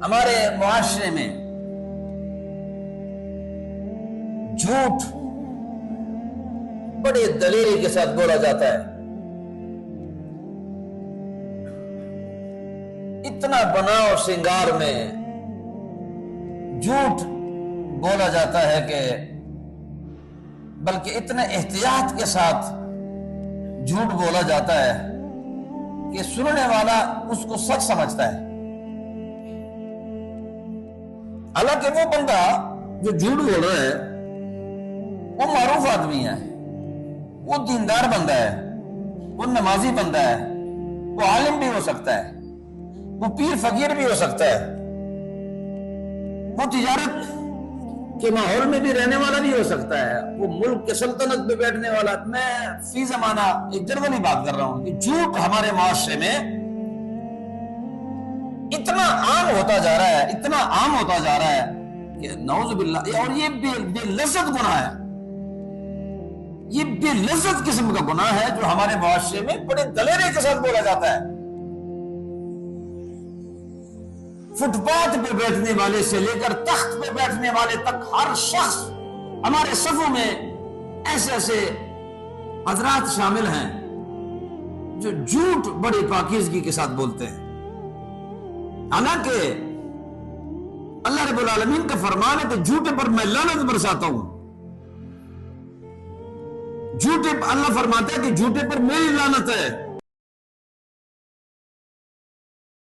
ہمارے معاشرے میں جھوٹ بڑے دلیری کے ساتھ بولا جاتا ہے، اتنا بناؤ سنگار میں جھوٹ بولا جاتا ہے کہ بلکہ اتنے احتیاط کے ساتھ جھوٹ بولا جاتا ہے کہ سننے والا اس کو سچ سمجھتا ہے، حالانکہ وہ بندہ جو جھوٹ بول رہا ہے وہ معروف آدمی ہے، وہ دیندار بندہ ہے، وہ نمازی بندہ ہے، وہ عالم بھی ہو سکتا ہے، وہ پیر فقیر بھی ہو سکتا ہے، وہ تجارت کے ماحول میں بھی رہنے والا بھی ہو سکتا ہے، وہ ملک کے سلطنت پہ بیٹھنے والا۔ میں فی زمانہ ایک جنرلی بات کر رہا ہوں کہ جھوٹ ہمارے معاشرے میں اتنا عام ہوتا جا رہا ہے، اتنا عام ہوتا جا رہا ہے کہ نعوذ باللہ، اور یہ بے لذت گناہ ہے، یہ بے لذت قسم کا گناہ ہے جو ہمارے معاشرے میں بڑے دلیرے کے ساتھ بولا جاتا ہے۔ فٹ پاتھ پہ بیٹھنے والے سے لے کر تخت پہ بیٹھنے والے تک ہر شخص، ہمارے صفوں میں ایسے ایسے حضرات شامل ہیں جو جھوٹ بڑی پاکیزگی کے ساتھ بولتے ہیں، حالانکہ اللہ رب العالمین کا فرمان ہے کہ جھوٹے پر میں لعنت برساتا ہوں، جھوٹے اللہ فرماتا ہے کہ جھوٹے پر میری لعنت ہے۔